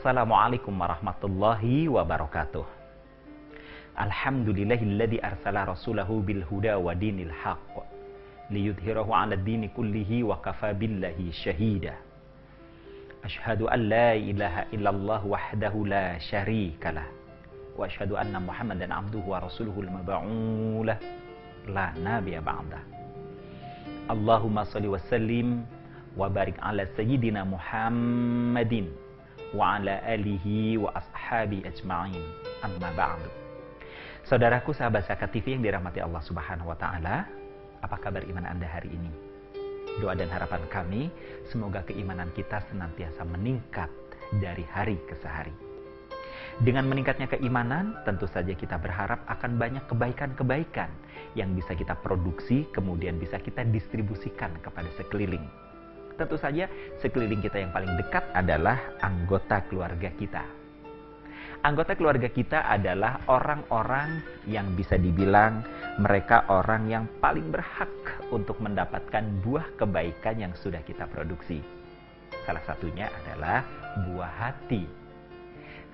Assalamualaikum warahmatullahi wabarakatuh. Alhamdulillahilladzi arsala rasulahu bil huda wa dinil haqq liyudhhirahu 'ala dini kullihi wa kafa billahi syahida. Asyhadu an la ilaha illallah wahdahu la syarikalah wa asyhadu anna Muhammadan abduhu wa rasuluhul mab'uulah la nabiyya ba'dah. Allahumma shalli wa sallim wa barik 'ala sayyidina Muhammadin wa ala alihi wa ashabi ajma'in, amma ba'du. Saudaraku, sahabat Zakat TV yang dirahmati Allah Subhanahu wa taala, apa kabar iman Anda hari ini? Doa dan harapan kami semoga keimanan kita senantiasa meningkat dari hari ke hari. Dengan meningkatnya keimanan, tentu saja kita berharap akan banyak kebaikan-kebaikan yang bisa kita produksi, kemudian bisa kita distribusikan kepada sekeliling. Tentu saja sekeliling kita yang paling dekat adalah anggota keluarga kita. Anggota keluarga kita adalah orang-orang yang bisa dibilang mereka orang yang paling berhak untuk mendapatkan buah kebaikan yang sudah kita produksi. Salah satunya adalah buah hati.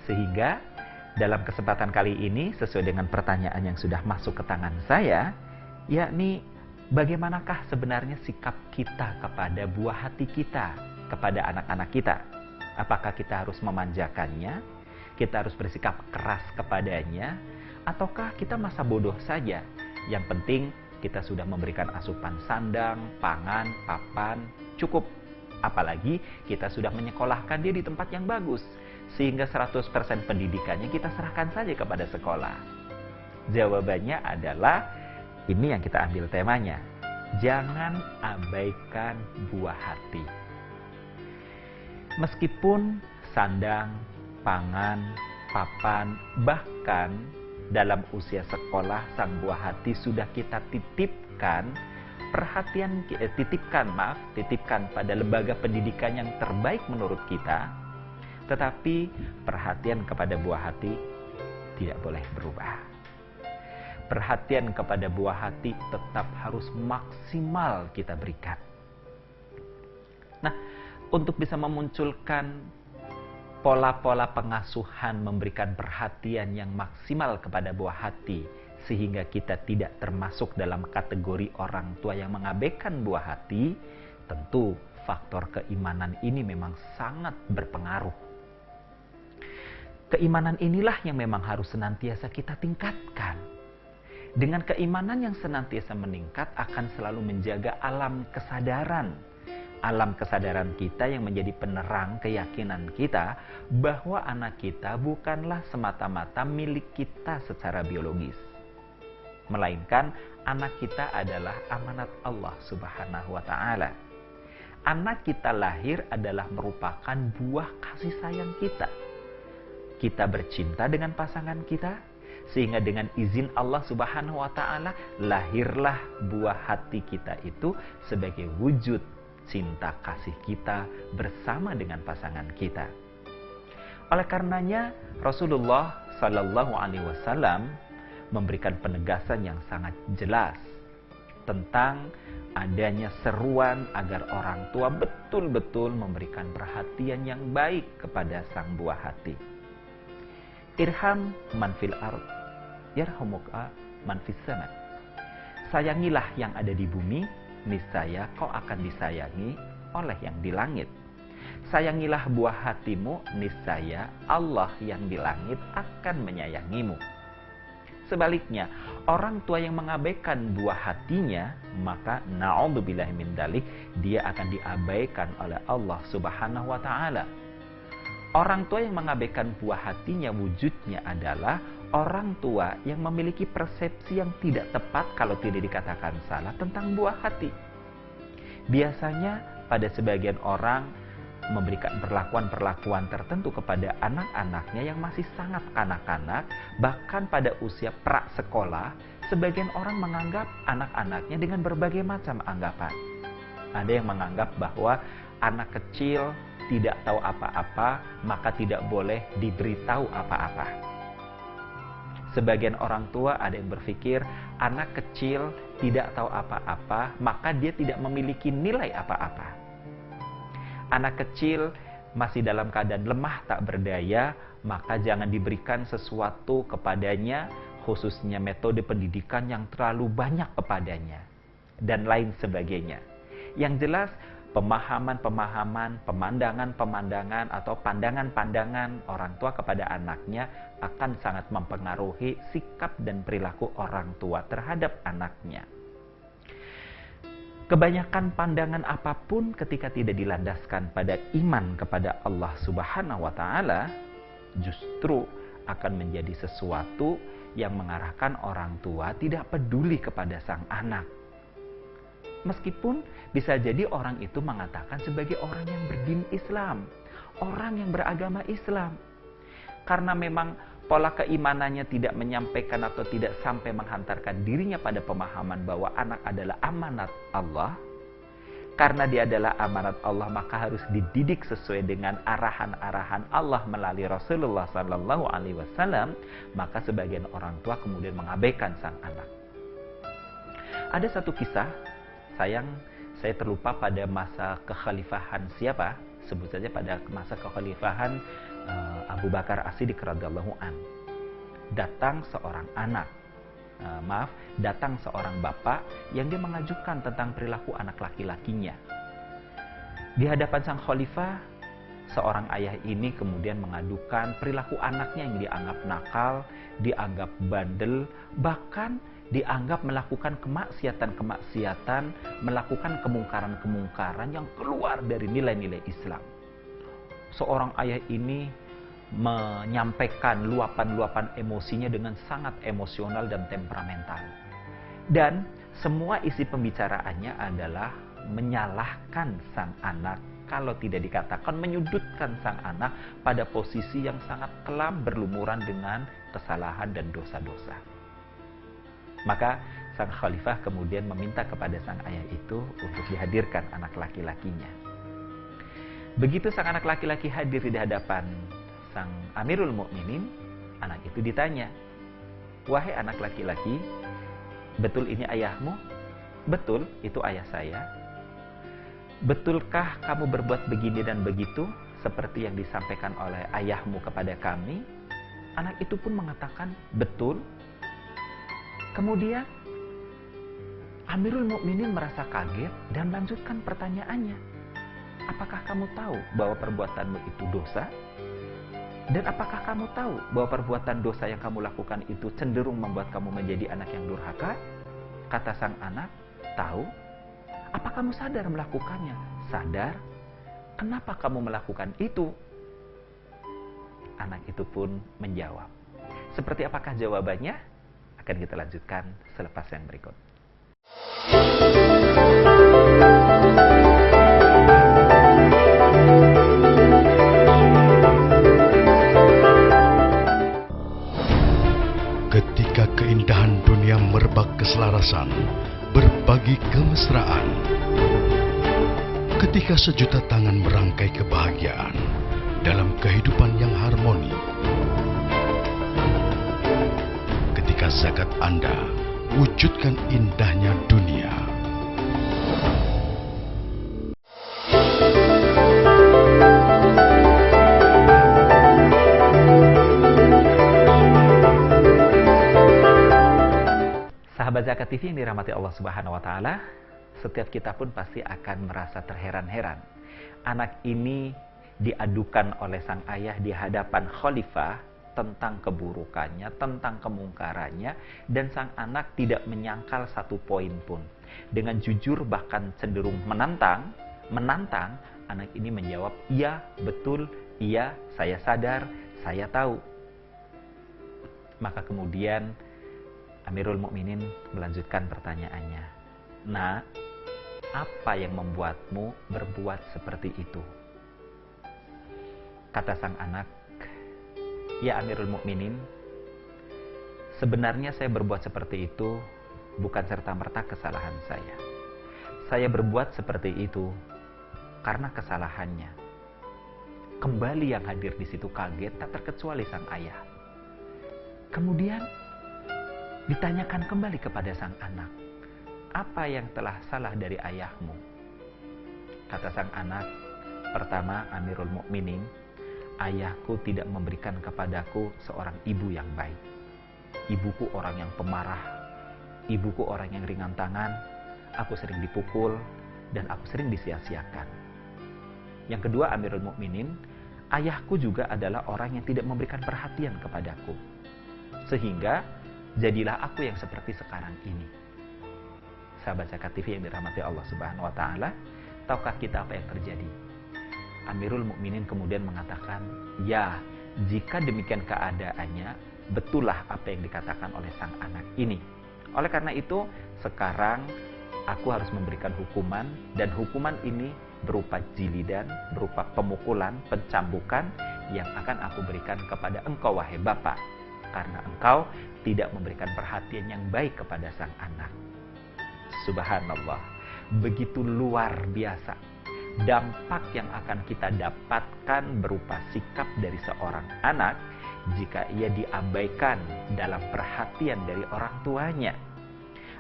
Sehingga dalam kesempatan kali ini sesuai dengan pertanyaan yang sudah masuk ke tangan saya, yakni bagaimanakah sebenarnya sikap kita kepada buah hati kita, kepada anak-anak kita? Apakah kita harus memanjakannya? Kita harus bersikap keras kepadanya? Ataukah kita masa bodoh saja? Yang penting kita sudah memberikan asupan sandang, pangan, papan, cukup. Apalagi kita sudah menyekolahkan dia di tempat yang bagus, sehingga 100% pendidikannya kita serahkan saja kepada sekolah. Jawabannya adalah ini yang kita ambil temanya. Jangan abaikan buah hati. Meskipun sandang, pangan, papan, bahkan dalam usia sekolah sang buah hati sudah kita titipkan titipkan pada lembaga pendidikan yang terbaik menurut kita, tetapi perhatian kepada buah hati tidak boleh berubah. Perhatian kepada buah hati tetap harus maksimal kita berikan. Nah, untuk bisa memunculkan pola-pola pengasuhan memberikan perhatian yang maksimal kepada buah hati, sehingga kita tidak termasuk dalam kategori orang tua yang mengabaikan buah hati, tentu faktor keimanan ini memang sangat berpengaruh. Keimanan inilah yang memang harus senantiasa kita tingkatkan. Dengan keimanan yang senantiasa meningkat akan selalu menjaga alam kesadaran. Alam kesadaran kita yang menjadi penerang keyakinan kita bahwa anak kita bukanlah semata-mata milik kita secara biologis. Melainkan anak kita adalah amanat Allah Subhanahu wa taala. Anak kita lahir adalah merupakan buah kasih sayang kita. Kita bercinta dengan pasangan kita, sehingga dengan izin Allah Subhanahu wa taala lahirlah buah hati kita itu sebagai wujud cinta kasih kita bersama dengan pasangan kita. Oleh karenanya Rasulullah Shallallahu alaihi wasallam memberikan penegasan yang sangat jelas tentang adanya seruan agar orang tua betul-betul memberikan perhatian yang baik kepada sang buah hati. Irham man fil ard yarhamuka man fis sama. Sayangilah yang ada di bumi, niscaya kau akan disayangi oleh yang di langit. Sayangilah buah hatimu, niscaya Allah yang di langit akan menyayangimu. Sebaliknya, orang tua yang mengabaikan buah hatinya, maka na'udzubillahi min dzalik, dia akan diabaikan oleh Allah Subhanahu wa taala. Orang tua yang mengabaikan buah hatinya wujudnya adalah orang tua yang memiliki persepsi yang tidak tepat, kalau tidak dikatakan salah, tentang buah hati. Biasanya pada sebagian orang memberikan perlakuan-perlakuan tertentu kepada anak-anaknya yang masih sangat kanak-kanak, bahkan pada usia pra-sekolah, sebagian orang menganggap anak-anaknya dengan berbagai macam anggapan. Ada yang menganggap bahwa anak kecil tidak tahu apa-apa, maka tidak boleh diberitahu apa-apa. Sebagian orang tua ada yang berpikir anak kecil tidak tahu apa-apa, maka dia tidak memiliki nilai apa-apa. Anak kecil masih dalam keadaan lemah tak berdaya, maka jangan diberikan sesuatu kepadanya, khususnya metode pendidikan yang terlalu banyak kepadanya, dan lain sebagainya. Yang jelas, pemahaman-pemahaman, pemandangan-pemandangan, atau pandangan-pandangan orang tua kepada anaknya akan sangat mempengaruhi sikap dan perilaku orang tua terhadap anaknya. Kebanyakan pandangan apapun ketika tidak dilandaskan pada iman kepada Allah Subhanahu wa Ta'ala, justru akan menjadi sesuatu yang mengarahkan orang tua tidak peduli kepada sang anak. Meskipun bisa jadi orang itu mengatakan sebagai orang yang berdin Islam, orang yang beragama Islam. Karena memang pola keimanannya tidak menyampaikan atau tidak sampai menghantarkan dirinya pada pemahaman bahwa anak adalah amanat Allah. Karena dia adalah amanat Allah, maka harus dididik sesuai dengan arahan-arahan Allah melalui Rasulullah Sallallahu Alaihi Wasallam. Maka sebagian orang tua kemudian mengabaikan sang anak. Ada satu kisah, saya terlupa pada masa kekhalifahan siapa, sebut saja pada masa kekhalifahan Abu Bakar As-Siddiq radhiyallahu an. Datang seorang bapak yang dia mengajukan tentang perilaku anak laki-lakinya. Di hadapan sang khalifah, seorang ayah ini kemudian mengadukan perilaku anaknya yang dianggap nakal, dianggap bandel, bahkan dianggap melakukan kemaksiatan-kemaksiatan, melakukan kemungkaran-kemungkaran yang keluar dari nilai-nilai Islam. Seorang ayah ini menyampaikan luapan-luapan emosinya dengan sangat emosional dan temperamental. Dan semua isi pembicaraannya adalah menyalahkan sang anak, kalau tidak dikatakan menyudutkan sang anak pada posisi yang sangat kelam berlumuran dengan kesalahan dan dosa-dosa. Maka sang khalifah kemudian meminta kepada sang ayah itu untuk dihadirkan anak laki-lakinya. Begitu sang anak laki-laki hadir di hadapan sang Amirul Mukminin, anak itu ditanya, "Wahai anak laki-laki, betul ini ayahmu?" "Betul, itu ayah saya." "Betulkah kamu berbuat begini dan begitu seperti yang disampaikan oleh ayahmu kepada kami?" Anak itu pun mengatakan, "Betul." Kemudian Amirul Mukminin merasa kaget dan melanjutkan pertanyaannya, "Apakah kamu tahu bahwa perbuatanmu itu dosa? Dan apakah kamu tahu bahwa perbuatan dosa yang kamu lakukan itu cenderung membuat kamu menjadi anak yang durhaka?" Kata sang anak, "Tahu." "Apa kamu sadar melakukannya?" "Sadar." "Kenapa kamu melakukan itu?" Anak itu pun menjawab. Seperti apakah jawabannya? Akan kita lanjutkan selepas yang berikut. Ketika keindahan dunia merebak keselarasan, berbagi kemesraan. Ketika sejuta tangan merangkai kebahagiaan dalam kehidupan yang harmoni. Ketika zakat Anda wujudkan indahnya dunia. Sahabat Zakat TV yang dirahmati Allah Subhanahu wa Ta'ala, setiap kita pun pasti akan merasa terheran-heran. Anak ini diadukan oleh sang ayah di hadapan khalifah tentang keburukannya, tentang kemungkarannya, dan sang anak tidak menyangkal satu poin pun. Dengan jujur bahkan cenderung menantang, anak ini menjawab, "Iya, betul, iya, saya sadar, saya tahu." Maka kemudian Amirul Mukminin melanjutkan pertanyaannya, "Nak, apa yang membuatmu berbuat seperti itu?" Kata sang anak, "Ya Amirul Mukminin, sebenarnya saya berbuat seperti itu bukan serta-merta kesalahan saya. Saya berbuat seperti itu karena kesalahannya." Kembali yang hadir di situ kaget, tak terkecuali sang ayah. Kemudian ditanyakan kembali kepada sang anak, "Apa yang telah salah dari ayahmu?" Kata sang anak, Pertama, Amirul Mukminin, ayahku tidak memberikan kepadaku seorang ibu yang baik. Ibuku orang yang pemarah, ibuku orang yang ringan tangan, aku sering dipukul, dan aku sering disia-siakan. Yang kedua, Amirul Mukminin, ayahku juga adalah orang yang tidak memberikan perhatian kepadaku. Sehingga, jadilah aku yang seperti sekarang ini. Sahabat Zakat TV yang dirahmati Allah Subhanahu wa Ta'ala, tahukah kita apa yang terjadi? Amirul Mukminin kemudian mengatakan, ya, jika demikian keadaannya, betullah apa yang dikatakan oleh sang anak ini. Oleh karena itu, sekarang aku harus memberikan hukuman, dan hukuman ini berupa jilidan, berupa pemukulan, pencambukan yang akan aku berikan kepada engkau, wahai Bapak, karena engkau tidak memberikan perhatian yang baik kepada sang anak. Subhanallah, begitu luar biasa dampak yang akan kita dapatkan berupa sikap dari seorang anak jika ia diabaikan dalam perhatian dari orang tuanya.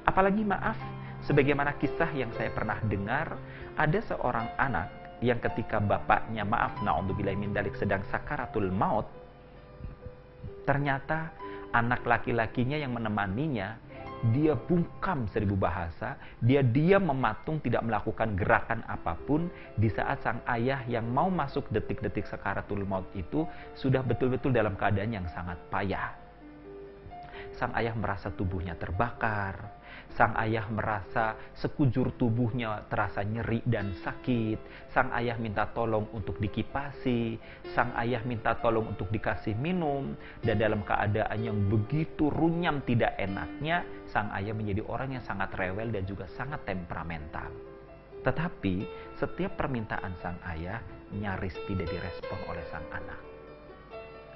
Apalagi maaf, sebagaimana kisah yang saya pernah dengar, ada seorang anak yang ketika bapaknya, maaf, na'udzubillahi min dzalik, sedang sakaratul maut, ternyata anak laki-lakinya yang menemaninya, dia bungkam 1000 bahasa, dia diam mematung, tidak melakukan gerakan apapun di saat sang ayah yang mau masuk detik-detik sakaratul maut itu sudah betul-betul dalam keadaan yang sangat payah. Sang ayah merasa tubuhnya terbakar, sang ayah merasa sekujur tubuhnya terasa nyeri dan sakit, sang ayah minta tolong untuk dikipasi, sang ayah minta tolong untuk dikasih minum, dan dalam keadaan yang begitu runyam tidak enaknya, sang ayah menjadi orang yang sangat rewel dan juga sangat temperamental. Tetapi setiap permintaan sang ayah nyaris tidak direspon oleh sang anak.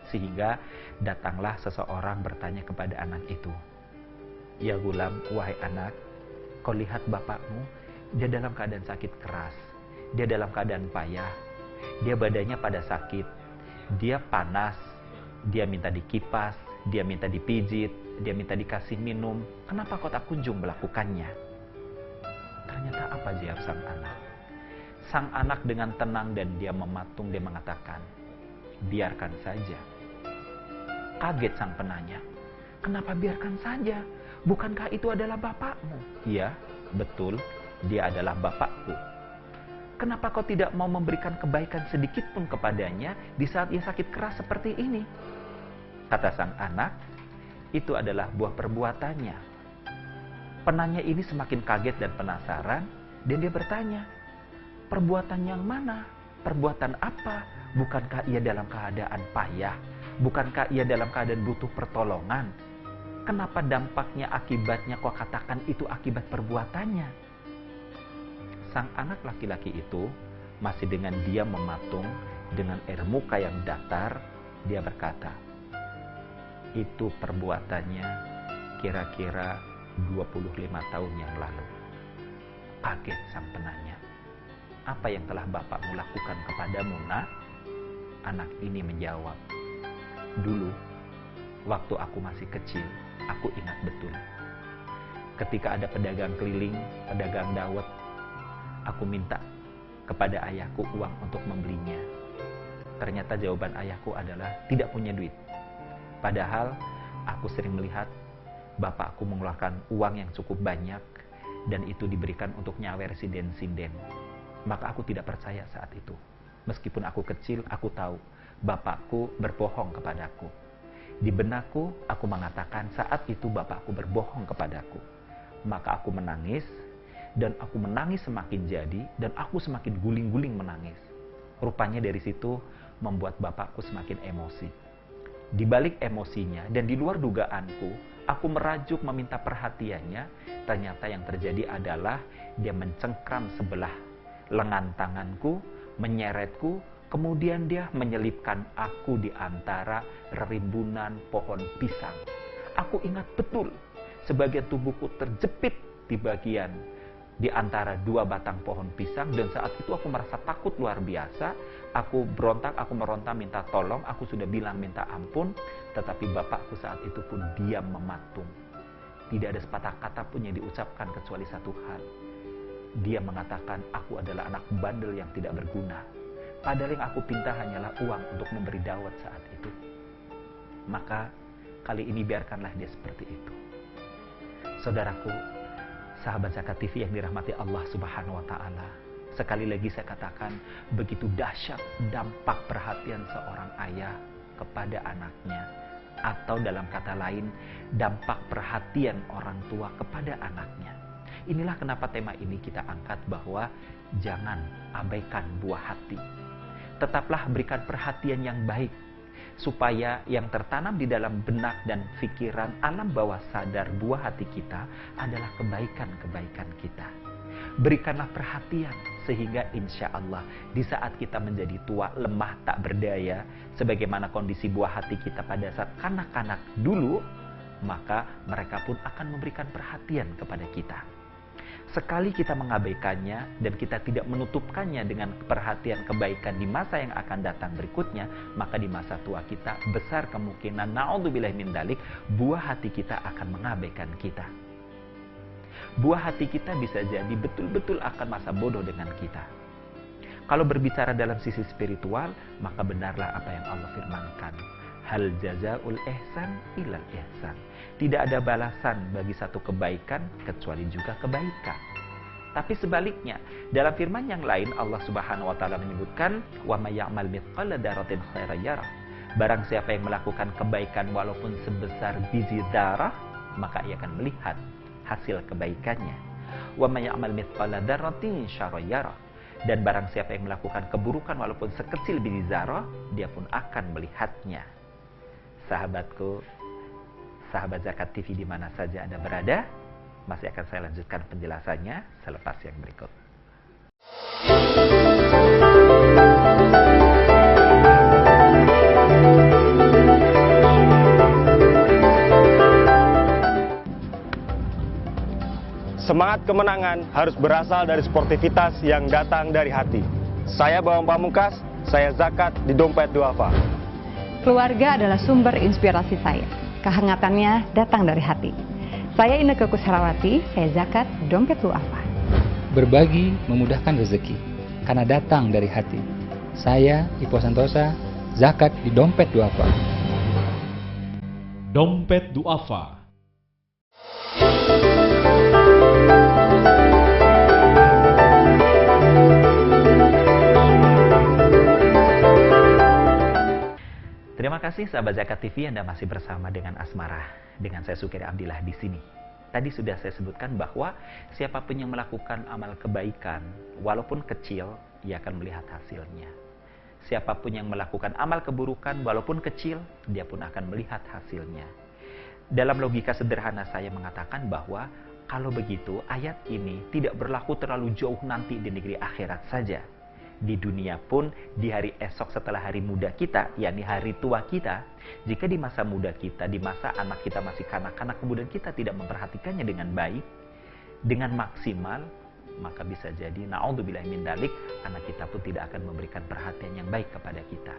Sehingga datanglah seseorang bertanya kepada anak itu, ya gulam, wahai anak, kau lihat bapakmu, dia dalam keadaan sakit keras, dia dalam keadaan payah, dia badannya pada sakit, dia panas, dia minta dikipas, dia minta dipijit, dia minta dikasih minum, kenapa kau tak kunjung melakukannya? Ternyata apa jawab sang anak? Sang anak dengan tenang dan dia mematung, dia mengatakan, biarkan saja. Kaget sang penanya, kenapa biarkan saja? Bukankah itu adalah bapakmu? Iya, betul, dia adalah bapakku. Kenapa kau tidak mau memberikan kebaikan sedikit pun kepadanya di saat ia sakit keras seperti ini? Kata sang anak, itu adalah buah perbuatannya. Penanya ini semakin kaget dan penasaran, dan dia bertanya, perbuatan yang mana? Perbuatan apa? Bukankah ia dalam keadaan payah? Bukankah ia dalam keadaan butuh pertolongan? Kenapa dampaknya, akibatnya kau katakan itu akibat perbuatannya? Sang anak laki-laki itu masih dengan diam mematung, dengan air muka yang datar, dia berkata, itu perbuatannya kira-kira 25 tahun yang lalu. Kaget sang penanya, apa yang telah bapakmu lakukan kepadamu, nak? Anak ini menjawab, dulu, waktu aku masih kecil, aku ingat betul. Ketika ada pedagang keliling, pedagang dawet, aku minta kepada ayahku uang untuk membelinya. Ternyata jawaban ayahku adalah tidak punya duit. Padahal aku sering melihat bapakku mengeluarkan uang yang cukup banyak dan itu diberikan untuk nyawer sinden-sinden. Maka aku tidak percaya saat itu. Meskipun aku kecil, aku tahu bapakku berbohong kepadaku. Di benakku, aku mengatakan saat itu bapakku berbohong kepadaku. Maka aku menangis, dan aku menangis semakin jadi, dan aku semakin guling-guling menangis. Rupanya dari situ membuat bapakku semakin emosi. Di balik emosinya, dan di luar dugaanku, aku merajuk meminta perhatiannya. Ternyata yang terjadi adalah dia mencengkram sebelah lengan tanganku, menyeretku, kemudian dia menyelipkan aku di antara rimbunan pohon pisang. Aku ingat betul, sebagian tubuhku terjepit di bagian di antara 2 batang pohon pisang, dan saat itu aku merasa takut luar biasa. Aku berontak, aku meronta minta tolong, aku sudah bilang minta ampun, tetapi bapakku saat itu pun diam mematung. Tidak ada sepatah kata pun yang diucapkan kecuali satu hal. Dia mengatakan, aku adalah anak bandel yang tidak berguna. padahal yang aku pinta hanyalah uang untuk memberi dawat saat itu. Maka kali ini biarkanlah dia seperti itu. Saudaraku, sahabat Zakat TV yang dirahmati Allah Subhanahu wa Ta'ala, sekali lagi saya katakan, begitu dahsyat dampak perhatian seorang ayah kepada anaknya, atau dalam kata lain, dampak perhatian orang tua kepada anaknya. Inilah kenapa tema ini kita angkat, bahwa jangan abaikan buah hati. Tetaplah berikan perhatian yang baik, supaya yang tertanam di dalam benak dan pikiran alam bawah sadar buah hati kita adalah kebaikan-kebaikan kita. Berikanlah perhatian, sehingga insya Allah di saat kita menjadi tua, lemah, tak berdaya, sebagaimana kondisi buah hati kita pada saat kanak-kanak dulu, maka mereka pun akan memberikan perhatian kepada kita. Sekali kita mengabaikannya dan kita tidak menutupkannya dengan perhatian kebaikan di masa yang akan datang berikutnya, maka di masa tua kita besar kemungkinan, na'udzubillah min dzalik, buah hati kita akan mengabaikan kita. Buah hati kita bisa jadi betul-betul akan masa bodoh dengan kita. Kalau berbicara dalam sisi spiritual, maka benarlah apa yang Allah firmankan. Hal jazaul ihsan ilal ihsan. Tidak ada balasan bagi satu kebaikan kecuali juga kebaikan. Tapi sebaliknya, dalam firman yang lain Allah Subhanahu wa Ta'ala menyebutkan, wa may ya'mal mithqala dzarratin khairan yarah. Barang siapa yang melakukan kebaikan walaupun sebesar biji zarah, maka ia akan melihat hasil kebaikannya. Wa may ya'mal mithqala dzarratin syarran yarah. Dan barang siapa yang melakukan keburukan walaupun sekecil biji zarah, dia pun akan melihatnya. Sahabatku, sahabat Zakat TV di mana saja Anda berada, masih akan saya lanjutkan penjelasannya selepas yang berikut. Semangat kemenangan harus berasal dari sportivitas yang datang dari hati. Saya Bawang Pamungkas, saya zakat di Dompet Duafa. Keluarga adalah sumber inspirasi saya. Kehangatannya datang dari hati. Saya Inneke Kusharawati, saya zakat Dompet Duafa. Berbagi memudahkan rezeki, karena datang dari hati. Saya Ipo Santosa, zakat di Dompet Duafa. Dompet Duafa. Terima kasih sahabat Zakat TV, Anda masih bersama dengan Asmara, dengan saya Sukiri Abdillah di sini. Tadi sudah saya sebutkan bahwa siapapun yang melakukan amal kebaikan, walaupun kecil, ia akan melihat hasilnya. Siapapun yang melakukan amal keburukan, walaupun kecil, dia pun akan melihat hasilnya. Dalam logika sederhana saya mengatakan bahwa kalau begitu ayat ini tidak berlaku terlalu jauh nanti di negeri akhirat saja. Di dunia pun, di hari esok setelah hari muda kita, yakni hari tua kita, jika di masa muda kita, di masa anak kita masih kanak-kanak, kemudian kita tidak memperhatikannya dengan baik, dengan maksimal, maka bisa jadi, na'udzubillah min dzalik, anak kita pun tidak akan memberikan perhatian yang baik kepada kita.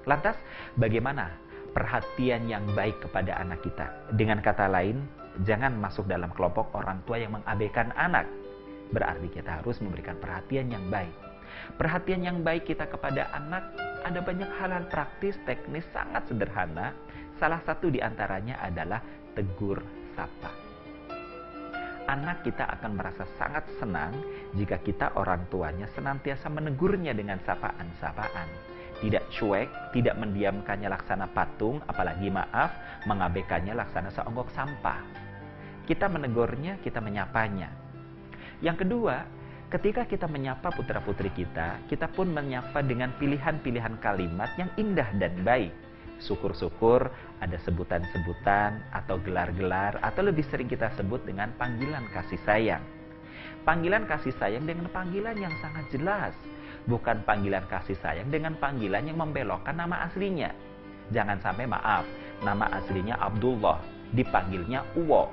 Lantas, bagaimana perhatian yang baik kepada anak kita? Dengan kata lain, jangan masuk dalam kelompok orang tua yang mengabaikan anak. Berarti kita harus memberikan perhatian yang baik. Perhatian yang baik kita kepada anak, ada banyak hal-hal praktis, teknis, sangat sederhana. Salah satu di antaranya adalah tegur sapa. Anak kita akan merasa sangat senang jika kita orang tuanya senantiasa menegurnya dengan sapaan-sapaan. Tidak cuek, tidak mendiamkannya laksana patung, apalagi maaf, mengabaikannya laksana seonggok sampah. Kita menegurnya, kita menyapanya. Yang kedua, ketika kita menyapa putra-putri kita, kita pun menyapa dengan pilihan-pilihan kalimat yang indah dan baik. Syukur-syukur ada sebutan-sebutan atau gelar-gelar, atau lebih sering kita sebut dengan panggilan kasih sayang. Panggilan kasih sayang dengan panggilan yang sangat jelas. Bukan panggilan kasih sayang dengan panggilan yang membelokkan nama aslinya. Jangan sampai maaf, nama aslinya Abdullah, dipanggilnya Uwo.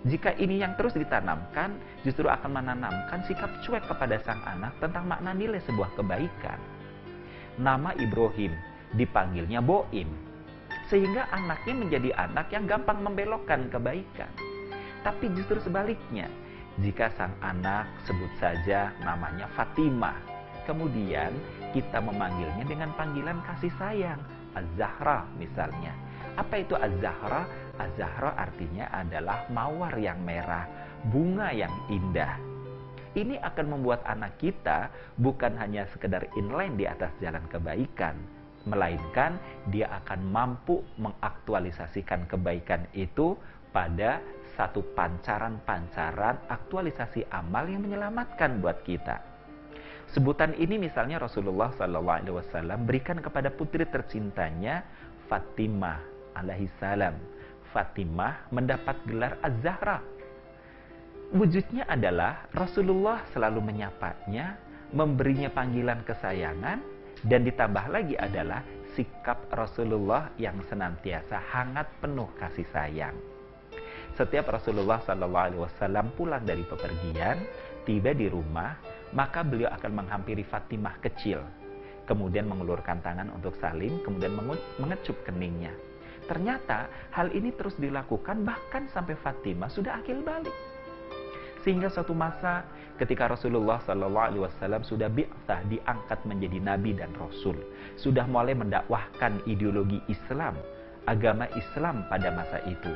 Jika ini yang terus ditanamkan, justru akan menanamkan sikap cuek kepada sang anak tentang makna nilai sebuah kebaikan. Nama Ibrahim, dipanggilnya Boim. Sehingga anaknya menjadi anak yang gampang membelokkan kebaikan. Tapi justru sebaliknya, jika sang anak sebut saja namanya Fatimah, Kemudian kita memanggilnya dengan panggilan kasih sayang, Az-Zahra misalnya. Apa itu Az-Zahra? Az-Zahra artinya adalah mawar yang merah, bunga yang indah. Ini akan membuat anak kita bukan hanya sekedar inline di atas jalan kebaikan, melainkan dia akan mampu mengaktualisasikan kebaikan itu pada satu pancaran-pancaran aktualisasi amal yang menyelamatkan buat kita. Sebutan ini misalnya Rasulullah SAW berikan kepada putri tercintanya Fatimah alaihissalam. Fatimah mendapat gelar Az-Zahra. Wujudnya adalah Rasulullah selalu menyapanya, memberinya panggilan kesayangan, dan ditambah lagi adalah sikap Rasulullah yang senantiasa hangat penuh kasih sayang. Setiap Rasulullah SAW pulang dari bepergian, tiba di rumah, maka beliau akan menghampiri Fatimah kecil, kemudian mengulurkan tangan untuk salim, kemudian mengecup keningnya. Ternyata hal ini terus dilakukan bahkan sampai Fatimah sudah akil balik. Sehingga suatu masa ketika Rasulullah SAW sudah bi'tsah, diangkat menjadi nabi dan rasul, sudah mulai mendakwahkan ideologi Islam, agama Islam pada masa itu,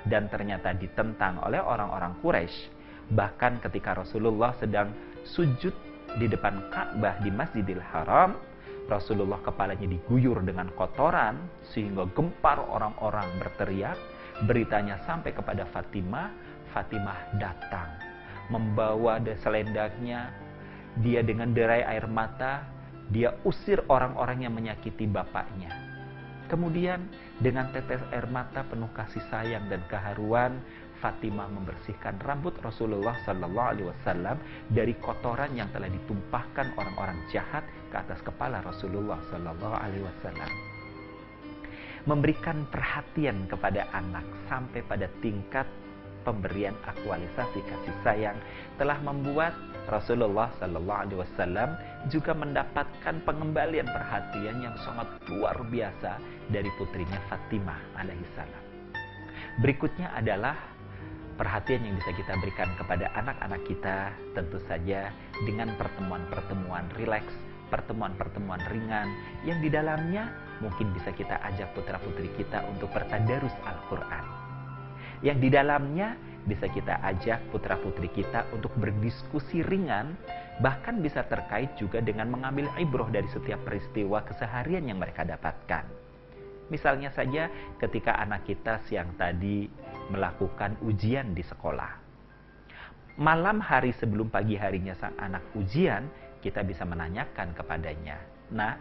dan ternyata ditentang oleh orang-orang Quraisy. Bahkan ketika Rasulullah sedang sujud di depan Ka'bah di Masjidil Haram, Rasulullah kepalanya diguyur dengan kotoran sehingga gempar orang-orang berteriak. Beritanya sampai kepada Fatimah. Fatimah datang membawa selendangnya, dia dengan derai air mata, dia usir orang-orang yang menyakiti bapaknya. Kemudian dengan tetes air mata penuh kasih sayang dan keharuan, Fatimah membersihkan rambut Rasulullah SAW dari kotoran yang telah ditumpahkan orang-orang jahat ke atas kepala Rasulullah SAW. Memberikan perhatian kepada anak sampai pada tingkat pemberian aktualisasi kasih sayang telah membuat Rasulullah SAW juga mendapatkan pengembalian perhatian yang sangat luar biasa dari putrinya Fatimah alaihissalam. Berikutnya adalah perhatian yang bisa kita berikan kepada anak-anak kita, tentu saja dengan pertemuan-pertemuan rileks, pertemuan-pertemuan ringan yang di dalamnya mungkin bisa kita ajak putra-putri kita untuk bertadarus Al-Quran. Yang di dalamnya bisa kita ajak putra-putri kita untuk berdiskusi ringan, bahkan bisa terkait juga dengan mengambil ibroh dari setiap peristiwa keseharian yang mereka dapatkan. Misalnya saja ketika anak kita siang tadi melakukan ujian di sekolah. Malam hari sebelum pagi harinya sang anak ujian, kita bisa menanyakan kepadanya, "Nah,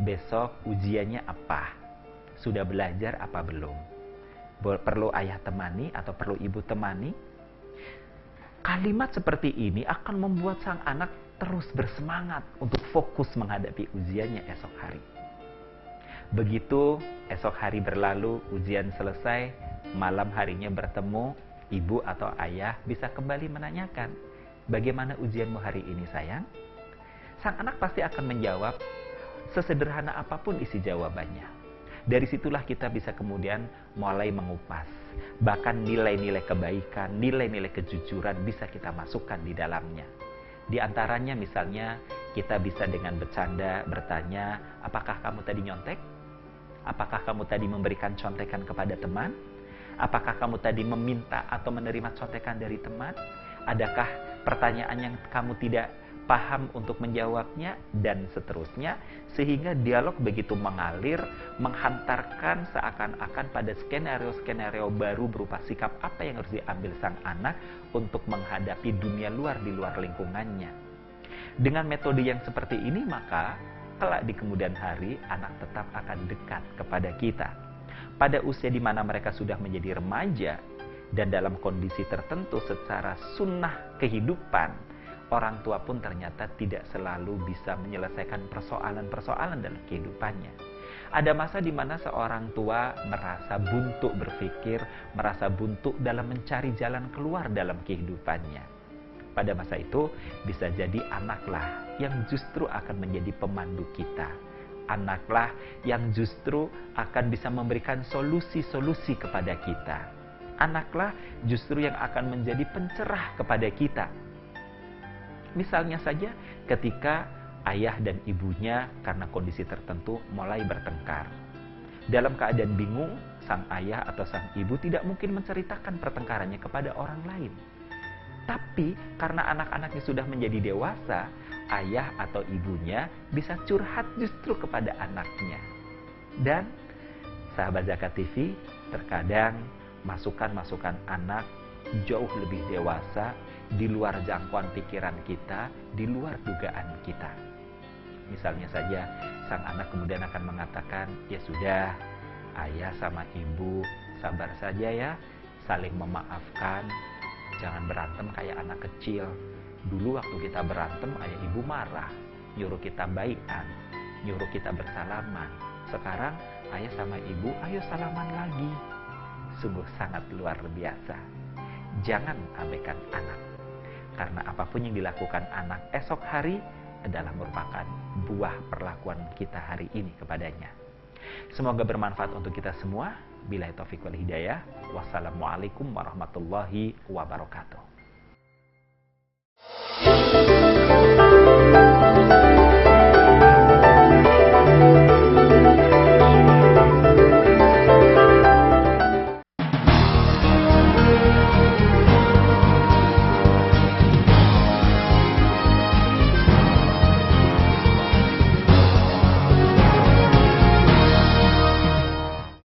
besok ujiannya apa? Sudah belajar apa belum? Perlu ayah temani atau perlu ibu temani?" Kalimat seperti ini akan membuat sang anak terus bersemangat untuk fokus menghadapi ujiannya esok hari. Begitu esok hari berlalu, ujian selesai, malam harinya bertemu, ibu atau ayah bisa kembali menanyakan, "Bagaimana ujianmu hari ini, sayang?" Sang anak pasti akan menjawab sesederhana apapun isi jawabannya. Dari situlah kita bisa kemudian mulai mengupas. Bahkan nilai-nilai kebaikan, nilai-nilai kejujuran bisa kita masukkan di dalamnya. Di antaranya misalnya kita bisa dengan bercanda bertanya, "Apakah kamu tadi nyontek? Apakah kamu tadi memberikan contekan kepada teman? Apakah kamu tadi meminta atau menerima contekan dari teman? Adakah pertanyaan yang kamu tidak paham untuk menjawabnya?" Dan seterusnya, sehingga dialog begitu mengalir, menghantarkan seakan-akan pada skenario-skenario baru berupa sikap apa yang harus diambil sang anak untuk menghadapi dunia luar di luar lingkungannya. Dengan metode yang seperti ini, maka kelak di kemudian hari anak tetap akan dekat kepada kita. Pada usia di mana mereka sudah menjadi remaja dan dalam kondisi tertentu secara sunnah kehidupan, orang tua pun ternyata tidak selalu bisa menyelesaikan persoalan-persoalan dalam kehidupannya. Ada masa di mana seorang tua merasa buntu berpikir, merasa buntu dalam mencari jalan keluar dalam kehidupannya. Pada masa itu bisa jadi anaklah yang justru akan menjadi pemandu kita. Anaklah yang justru akan bisa memberikan solusi-solusi kepada kita. Anaklah justru yang akan menjadi pencerah kepada kita. Misalnya saja ketika ayah dan ibunya karena kondisi tertentu mulai bertengkar. Dalam keadaan bingung, sang ayah atau sang ibu tidak mungkin menceritakan pertengkarannya kepada orang lain. Tapi karena anak-anaknya sudah menjadi dewasa, ayah atau ibunya bisa curhat justru kepada anaknya. Dan sahabat Zakat TV, terkadang masukan-masukan anak jauh lebih dewasa, di luar jangkauan pikiran kita, di luar dugaan kita. Misalnya saja, sang anak kemudian akan mengatakan, ya sudah, ayah sama ibu sabar saja ya, saling memaafkan, jangan berantem kayak anak kecil. Dulu waktu kita berantem, ayah ibu marah, nyuruh kita baikan, nyuruh kita bersalaman. Sekarang ayah sama ibu, ayo salaman lagi. Sungguh sangat luar biasa. Jangan abaikan anak, karena apapun yang dilakukan anak esok hari adalah merupakan buah perlakuan kita hari ini kepadanya. Semoga bermanfaat untuk kita semua. Billahi taufiq wal hidayah. Wassalamualaikum warahmatullahi wabarakatuh.